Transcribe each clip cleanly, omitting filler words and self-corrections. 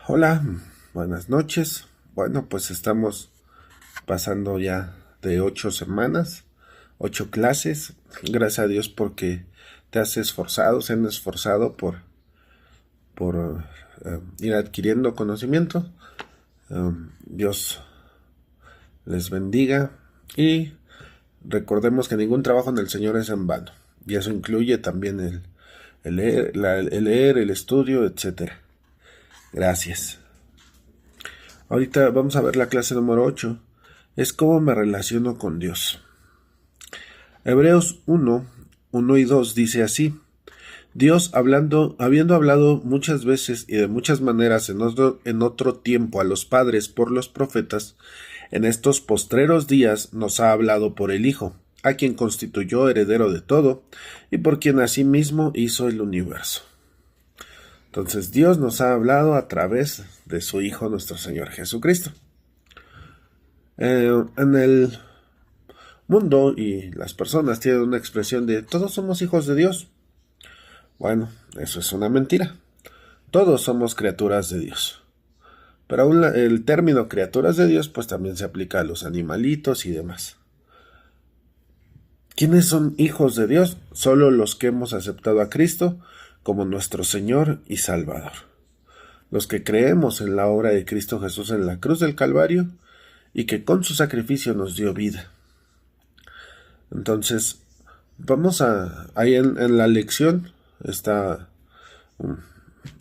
Hola, buenas noches. Bueno, pues estamos pasando ya de 8 semanas, 8 clases. Gracias a Dios porque te has esforzado, se han esforzado por ir adquiriendo conocimiento. Dios les bendiga y recordemos que ningún trabajo en el Señor es en vano. Y eso incluye también el leer, el estudio, etcétera. Gracias. Ahorita vamos a ver la clase número 8. Es cómo me relaciono con Dios. Hebreos 1 y 2 dice así: Dios habiendo hablado muchas veces y de muchas maneras en otro tiempo a los padres por los profetas, en estos postreros días nos ha hablado por el Hijo, a quien constituyó heredero de todo, y por quien asimismo hizo el universo. Entonces Dios nos ha hablado a través de su Hijo, nuestro Señor Jesucristo. En el mundo y las personas tienen una expresión de todos somos hijos de Dios. Bueno, eso es una mentira. Todos somos criaturas de Dios. Pero aún el término criaturas de Dios pues también se aplica a los animalitos y demás. ¿Quiénes son hijos de Dios? Solo los que hemos aceptado a Cristo como nuestro Señor y Salvador. Los que creemos en la obra de Cristo Jesús en la cruz del Calvario y que con su sacrificio nos dio vida. Entonces, ahí en la lección está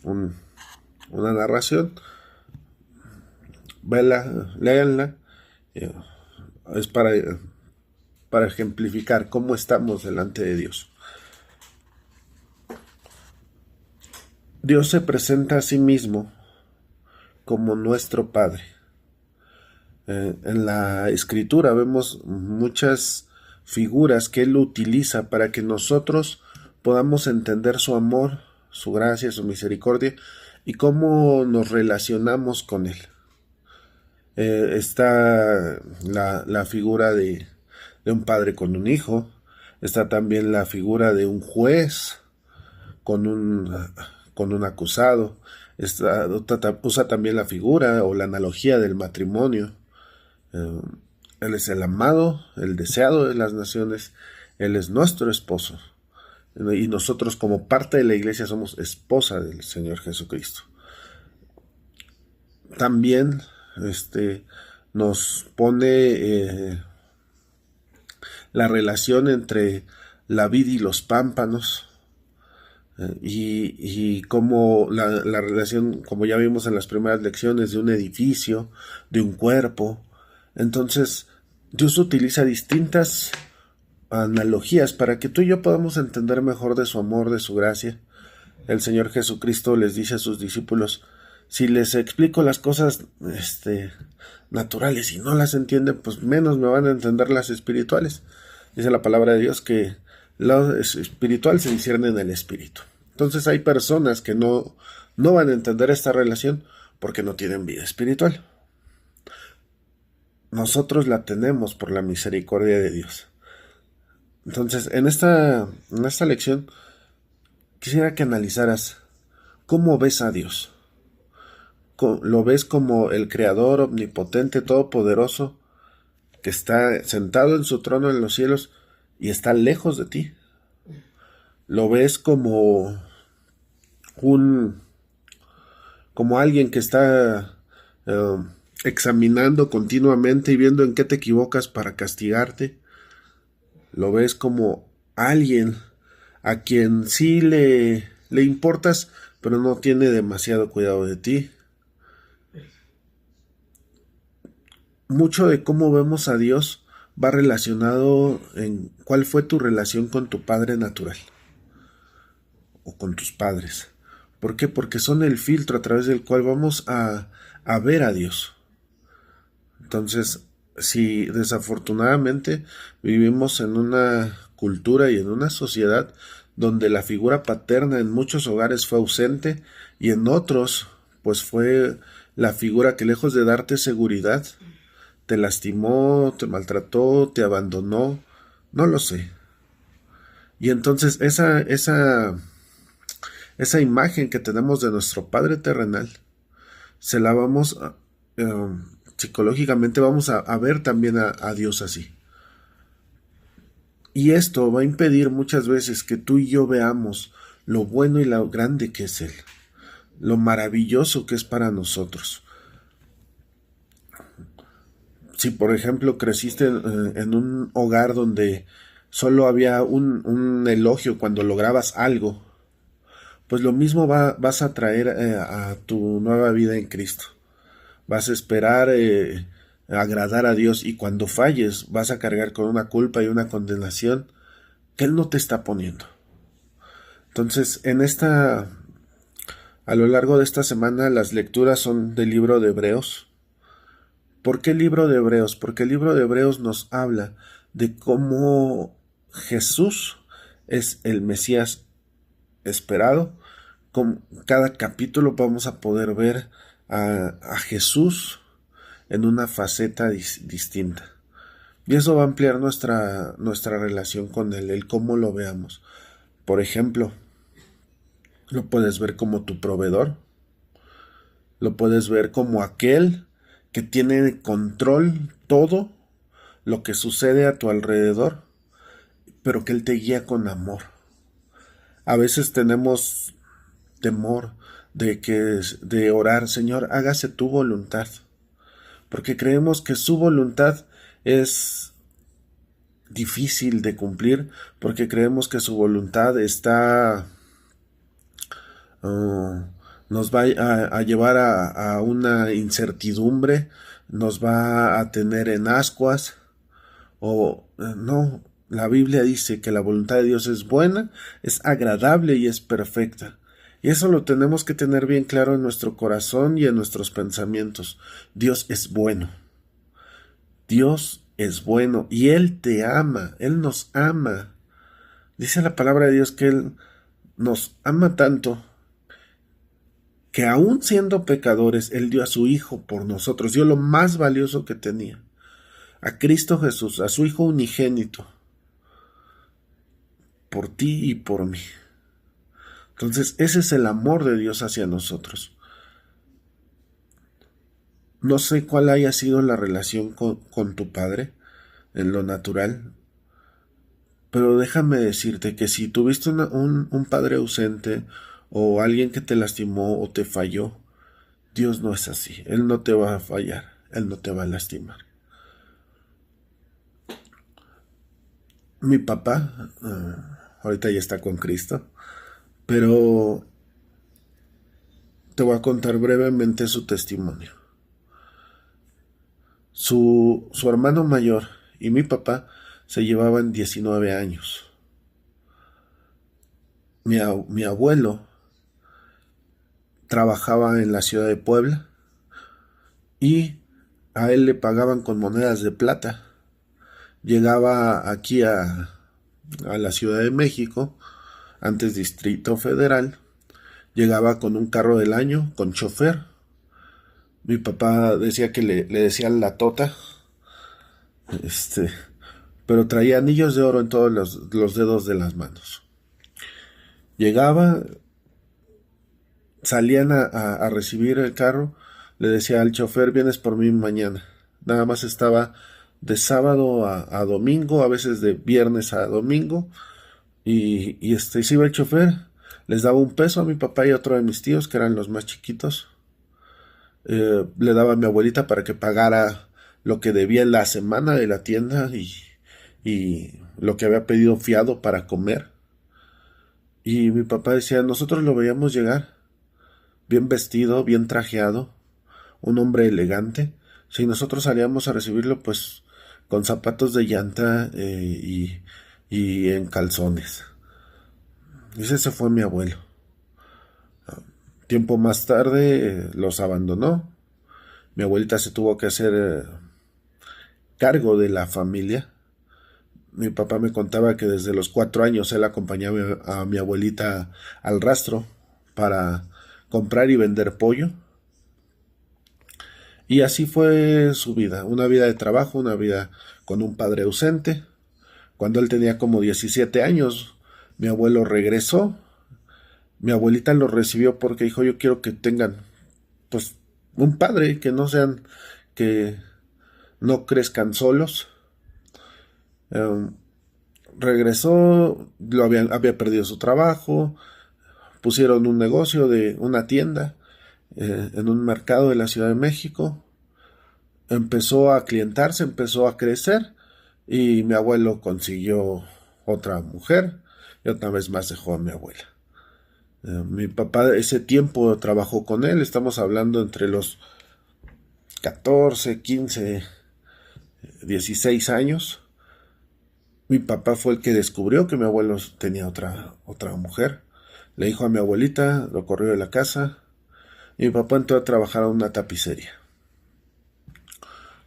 una narración. Vela, léanla. Es para ejemplificar cómo estamos delante de Dios. Dios se presenta a sí mismo como nuestro Padre. En la Escritura vemos muchas figuras que Él utiliza para que nosotros podamos entender su amor, su gracia, su misericordia y cómo nos relacionamos con Él. Está la figura de un padre con un hijo. Está también la figura de un juez con un acusado. Usa también la figura o la analogía del matrimonio. Él es el amado, el deseado de las naciones. Él es nuestro esposo. Y nosotros como parte de la iglesia somos esposa del Señor Jesucristo. También nos pone la relación entre la vid y los pámpanos, y como la relación, como ya vimos en las primeras lecciones, de un edificio, de un cuerpo. Entonces Dios utiliza distintas analogías para que tú y yo podamos entender mejor de su amor, de su gracia. El Señor Jesucristo les dice a sus discípulos: si les explico las cosas naturales y no las entienden, pues menos me van a entender las espirituales. Dice la palabra de Dios que lo espiritual se discierne en el espíritu. Entonces hay personas que no van a entender esta relación porque no tienen vida espiritual. Nosotros la tenemos por la misericordia de Dios. Entonces, en esta lección quisiera que analizaras cómo ves a Dios. ¿Lo ves como el Creador omnipotente, todopoderoso, que está sentado en su trono en los cielos y está lejos de ti? ¿Lo ves como alguien que está examinando continuamente y viendo en qué te equivocas para castigarte? ¿Lo ves como alguien a quien sí le importas, pero no tiene demasiado cuidado de ti? Mucho de cómo vemos a Dios va relacionado en cuál fue tu relación con tu padre natural o con tus padres. ¿Por qué? Porque son el filtro a través del cual vamos a ver a Dios. Entonces, si desafortunadamente vivimos en una cultura y en una sociedad donde la figura paterna en muchos hogares fue ausente y en otros pues fue la figura que, lejos de darte seguridad, te lastimó, te maltrató, te abandonó, no lo sé. Y entonces esa imagen que tenemos de nuestro Padre terrenal se la vamos psicológicamente vamos a ver también a Dios así. Y esto va a impedir muchas veces que tú y yo veamos lo bueno y lo grande que es Él, lo maravilloso que es para nosotros. Si por ejemplo creciste en un hogar donde solo había un elogio cuando lograbas algo, pues lo mismo vas a traer a tu nueva vida en Cristo. Vas a esperar agradar a Dios, y cuando falles vas a cargar con una culpa y una condenación que Él no te está poniendo. Entonces, a lo largo de esta semana, las lecturas son del libro de Hebreos. ¿Por qué el libro de Hebreos? Porque el libro de Hebreos nos habla de cómo Jesús es el Mesías esperado. Con cada capítulo vamos a poder ver a Jesús en una faceta distinta. Y eso va a ampliar nuestra relación con Él, el cómo lo veamos. Por ejemplo, lo puedes ver como tu proveedor, lo puedes ver como aquel que tiene control todo lo que sucede a tu alrededor, pero que Él te guía con amor. A veces tenemos temor de orar, Señor, hágase tu voluntad, porque creemos que su voluntad es difícil de cumplir, porque creemos que su voluntad está nos va a llevar a una incertidumbre, nos va a tener en ascuas, o no. La Biblia dice que la voluntad de Dios es buena, es agradable y es perfecta. Y eso lo tenemos que tener bien claro en nuestro corazón y en nuestros pensamientos. Dios es bueno. Dios es bueno y Él te ama, Él nos ama. Dice la palabra de Dios que Él nos ama tanto que aún siendo pecadores, Él dio a su Hijo por nosotros, dio lo más valioso que tenía, a Cristo Jesús, a su Hijo unigénito, por ti y por mí. Entonces, ese es el amor de Dios hacia nosotros. No sé cuál haya sido la relación con tu padre en lo natural, pero déjame decirte que si tuviste un padre ausente o alguien que te lastimó o te falló, Dios no es así. Él no te va a fallar, Él no te va a lastimar. Mi papá, ahorita ya está con Cristo, pero te voy a contar brevemente su testimonio. Su hermano mayor y mi papá se llevaban 19 años. Mi abuelo trabajaba en la ciudad de Puebla y a él le pagaban con monedas de plata. Llegaba aquí a la Ciudad de México, antes Distrito Federal, llegaba con un carro del año, con chofer. Mi papá decía que le decían la tota, pero traía anillos de oro en todos los dedos de las manos. Llegaba, salían a recibir el carro, le decía al chofer, vienes por mí mañana. Nada más estaba de sábado a domingo, a veces de viernes a domingo, y se iba el chofer, les daba un peso a mi papá y a otro de mis tíos, que eran los más chiquitos. Le daba a mi abuelita para que pagara lo que debía en la semana de la tienda y lo que había pedido fiado para comer. Y mi papá decía, nosotros lo veíamos llegar, bien vestido, bien trajeado, un hombre elegante. Si nosotros salíamos a recibirlo, pues con zapatos de llanta y en calzones. Ese fue mi abuelo. Tiempo más tarde los abandonó. Mi abuelita se tuvo que hacer cargo de la familia. Mi papá me contaba que desde los 4 años él acompañaba a mi abuelita al rastro para comprar y vender pollo. Y así fue su vida, una vida de trabajo, una vida con un padre ausente. Cuando él tenía como 17 años, mi abuelo regresó. Mi abuelita lo recibió porque dijo, yo quiero que tengan, pues, un padre, que no sean, que no crezcan solos. Um, Regresó, había perdido su trabajo, pusieron un negocio de una tienda en un mercado de la Ciudad de México. Empezó a clientarse, empezó a crecer y mi abuelo consiguió otra mujer y otra vez más dejó a mi abuela. Mi papá ese tiempo trabajó con él, estamos hablando entre los 14, 15, 16 años. Mi papá fue el que descubrió que mi abuelo tenía otra mujer. Le dijo a mi abuelita, lo corrió de la casa y mi papá entró a trabajar a una tapicería.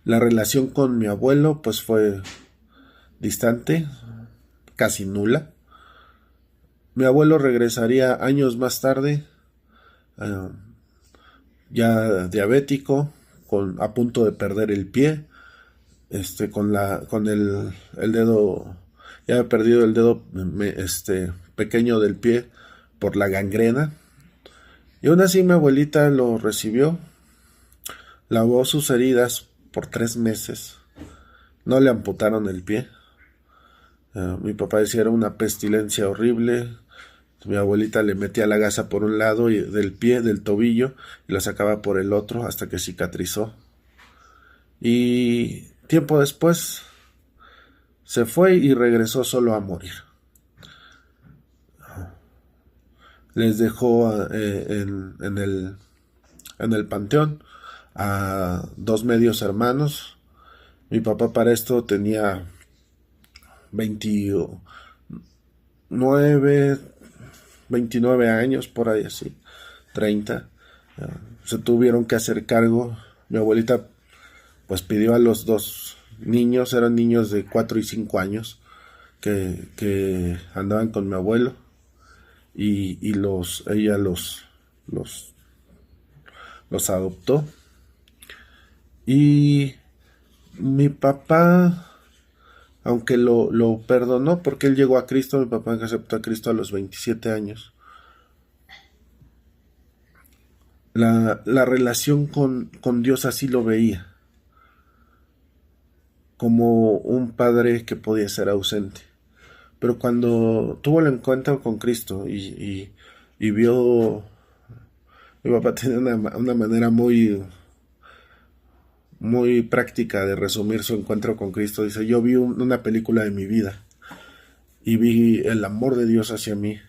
La relación con mi abuelo pues fue distante, casi nula. Mi abuelo regresaría años más tarde, eh, ya diabético, a punto de perder el pie, con el dedo, ya había perdido el dedo pequeño del pie por la gangrena. Y aún así mi abuelita lo recibió, lavó sus heridas por 3 meses, no le amputaron el pie. Mi papá decía era una pestilencia horrible. Mi abuelita le metía la gasa por un lado del pie, del tobillo, y la sacaba por el otro hasta que cicatrizó. Y tiempo después se fue y regresó solo a morir. Les dejó en el panteón a 2 medios hermanos. Mi papá para esto tenía 29, 29 años, por ahí así, 30. Se tuvieron que hacer cargo. Mi abuelita pues pidió a los 2 niños, eran niños de 4 y 5 años, que andaban con mi abuelo, y ella los adoptó. Y mi papá, aunque lo perdonó porque él llegó a Cristo, mi papá aceptó a Cristo a los 27 años. La relación con Dios así lo veía, como un padre que podía ser ausente. Pero cuando tuvo el encuentro con Cristo y vio, mi papá tenía una manera muy práctica de resumir su encuentro con Cristo. Dice, yo vi una película de mi vida y vi el amor de Dios hacia mí.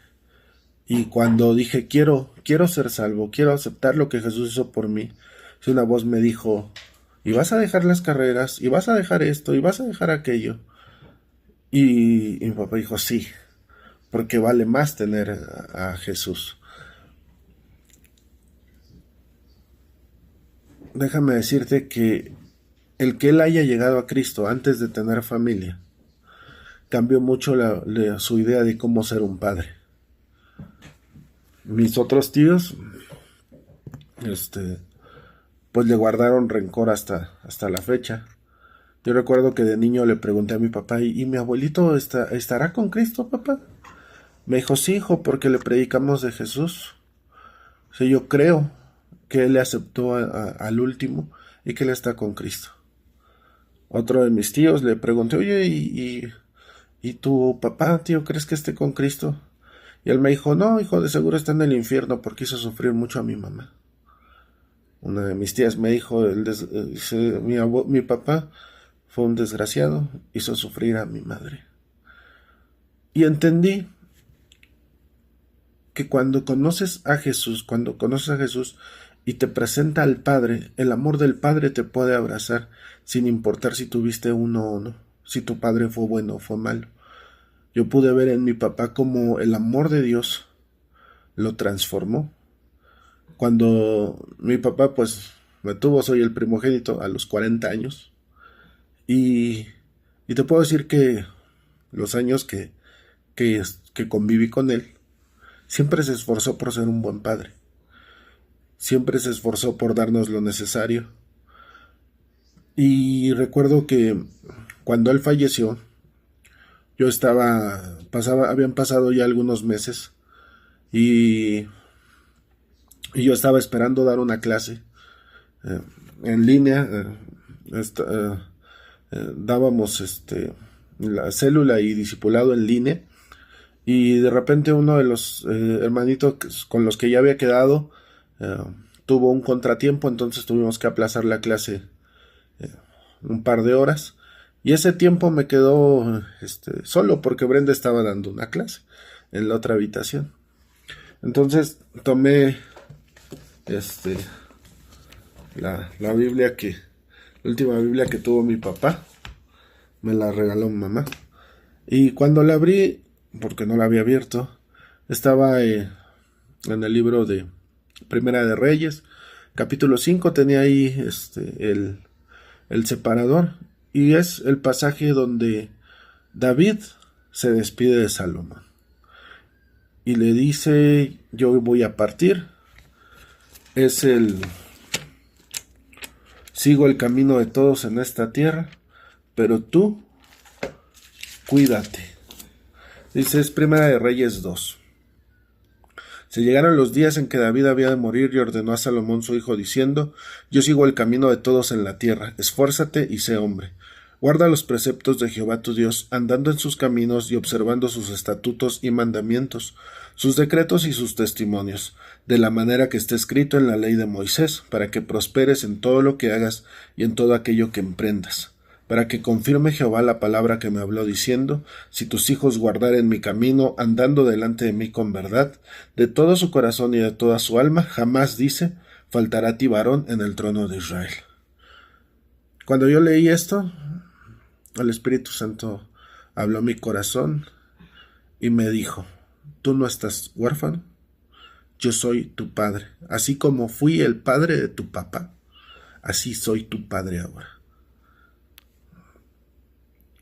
Y cuando dije, quiero ser salvo, quiero aceptar lo que Jesús hizo por mí, una voz me dijo, y vas a dejar las carreras, y vas a dejar esto, y vas a dejar aquello. Y mi papá dijo, sí, porque vale más tener a Jesús. Déjame decirte que el que él haya llegado a Cristo antes de tener familia cambió mucho su idea de cómo ser un padre. Mis otros tíos, pues le guardaron rencor hasta la fecha. Yo recuerdo que de niño le pregunté a mi papá, ¿y mi abuelito estará con Cristo, papá? Me dijo, sí, hijo, porque le predicamos de Jesús. O sea, yo creo que él le aceptó al último y que él está con Cristo. Otro de mis tíos le pregunté, oye, ¿y tu papá, tío, crees que esté con Cristo? Y él me dijo, no, hijo, de seguro está en el infierno porque hizo sufrir mucho a mi mamá. Una de mis tías me dijo, mi papá fue un desgraciado, hizo sufrir a mi madre. Y entendí que cuando conoces a Jesús y te presenta al Padre, el amor del Padre te puede abrazar sin importar si tuviste uno o no, si tu padre fue bueno o fue malo. Yo pude ver en mi papá cómo el amor de Dios lo transformó. Cuando mi papá pues me tuvo, soy el primogénito a los 40 años, y te puedo decir que los años que conviví con él, siempre se esforzó por ser un buen padre. Siempre se esforzó por darnos lo necesario. Y recuerdo que cuando él falleció, habían pasado ya algunos meses y yo estaba esperando dar una clase en línea, dábamos la célula y discipulado en línea, y de repente uno de los hermanitos con los que ya había quedado tuvo un contratiempo, entonces tuvimos que aplazar la clase un par de horas, y ese tiempo me quedó solo porque Brenda estaba dando una clase en la otra habitación. Entonces tomé la Biblia la última Biblia que tuvo mi papá, me la regaló mi mamá, y cuando la abrí, porque no la había abierto, estaba en el libro de Primera de Reyes, capítulo 5, tenía ahí el separador, y es el pasaje donde David se despide de Salomón y le dice: yo voy a partir, sigo el camino de todos en esta tierra, pero tú cuídate. Dice, es Primera de Reyes 2. Se llegaron los días en que David había de morir, y ordenó a Salomón su hijo diciendo: yo sigo el camino de todos en la tierra, esfuérzate y sé hombre. Guarda los preceptos de Jehová tu Dios, andando en sus caminos y observando sus estatutos y mandamientos, sus decretos y sus testimonios, de la manera que está escrito en la ley de Moisés, para que prosperes en todo lo que hagas y en todo aquello que emprendas. Para que confirme Jehová la palabra que me habló diciendo: si tus hijos guardaren mi camino, andando delante de mí con verdad, de todo su corazón y de toda su alma, jamás, dice, faltará a ti varón en el trono de Israel. Cuando yo leí esto, el Espíritu Santo habló a mi corazón y me dijo: tú no estás huérfano, yo soy tu padre. Así como fui el padre de tu papá, así soy tu padre ahora.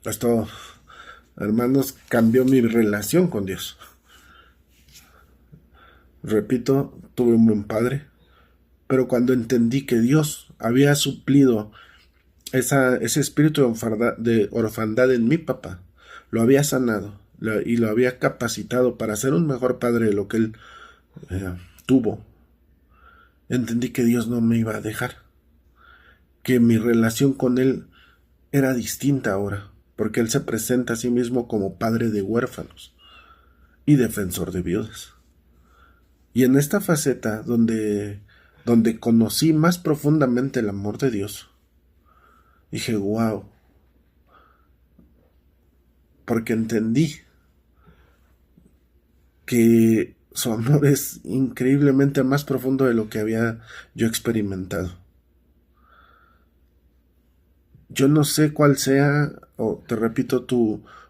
Esto, hermanos, cambió mi relación con Dios. Repito, tuve un buen padre, pero cuando entendí que Dios había suplido ese espíritu de orfandad en mi papá, lo había sanado y lo había capacitado para ser un mejor padre de lo que él tuvo, entendí que Dios no me iba a dejar, que mi relación con él era distinta ahora, porque él se presenta a sí mismo como padre de huérfanos y defensor de viudas. Y en esta faceta donde conocí más profundamente el amor de Dios, dije: wow, porque entendí que su amor es increíblemente más profundo de lo que había yo experimentado. Yo no sé cuál sea, o te repito,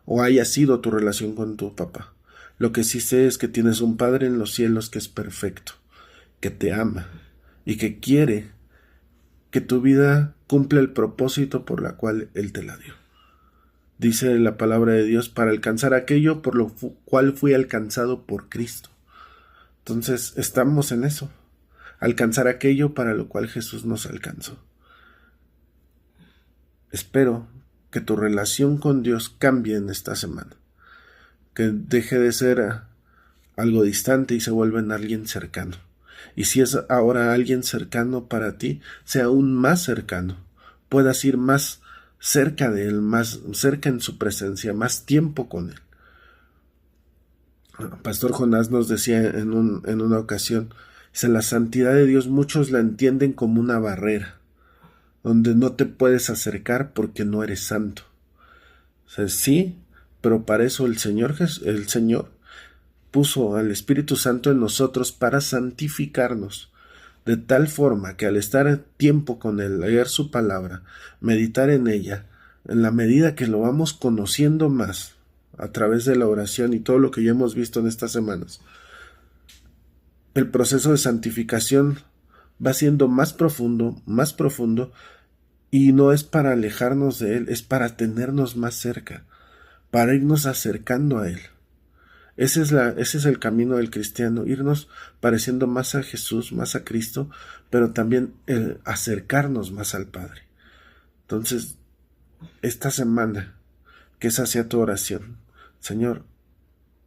o haya sido tu relación con tu papá. Lo que sí sé es que tienes un Padre en los cielos que es perfecto, que te ama y que quiere que tu vida cumpla el propósito por la cual Él te la dio. Dice la palabra de Dios: para alcanzar aquello por lo cual fui alcanzado por Cristo. Entonces estamos en eso, alcanzar aquello para lo cual Jesús nos alcanzó. Espero que tu relación con Dios cambie en esta semana, que deje de ser algo distante y se vuelva en alguien cercano. Y si es ahora alguien cercano para ti, sea aún más cercano, puedas ir más cerca de Él, más cerca en su presencia, más tiempo con Él. Pastor Jonás nos decía en una ocasión, dice: la santidad de Dios muchos la entienden como una barrera, donde no te puedes acercar porque no eres santo. O sea, sí, pero para eso el Señor puso al Espíritu Santo en nosotros para santificarnos, de tal forma que al estar tiempo con Él, leer su palabra, meditar en ella, en la medida que lo vamos conociendo más a través de la oración y todo lo que ya hemos visto en estas semanas, el proceso de santificación va siendo más profundo, y no es para alejarnos de Él, es para tenernos más cerca, para irnos acercando a Él. Ese es el camino del cristiano, irnos pareciendo más a Jesús, más a Cristo, pero también acercarnos más al Padre. Entonces, esta semana, que esa sea tu oración: Señor,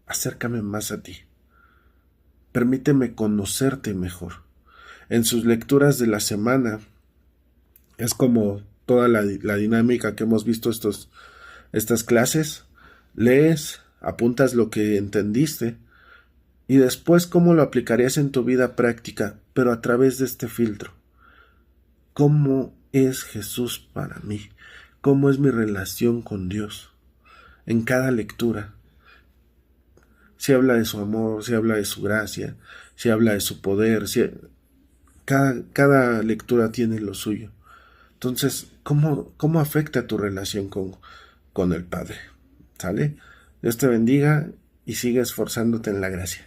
acércame más a ti. Permíteme conocerte mejor. En sus lecturas de la semana, Es como toda la dinámica que hemos visto estas clases. Lees, apuntas lo que entendiste y después cómo lo aplicarías en tu vida práctica, pero a través de este filtro. ¿Cómo es Jesús para mí? ¿Cómo es mi relación con Dios? En cada lectura. Si habla de su amor, si habla de su gracia, si habla de su poder, cada lectura tiene lo suyo. Entonces, ¿cómo afecta tu relación con el Padre? ¿Sale? Dios te bendiga y sigue esforzándote en la gracia.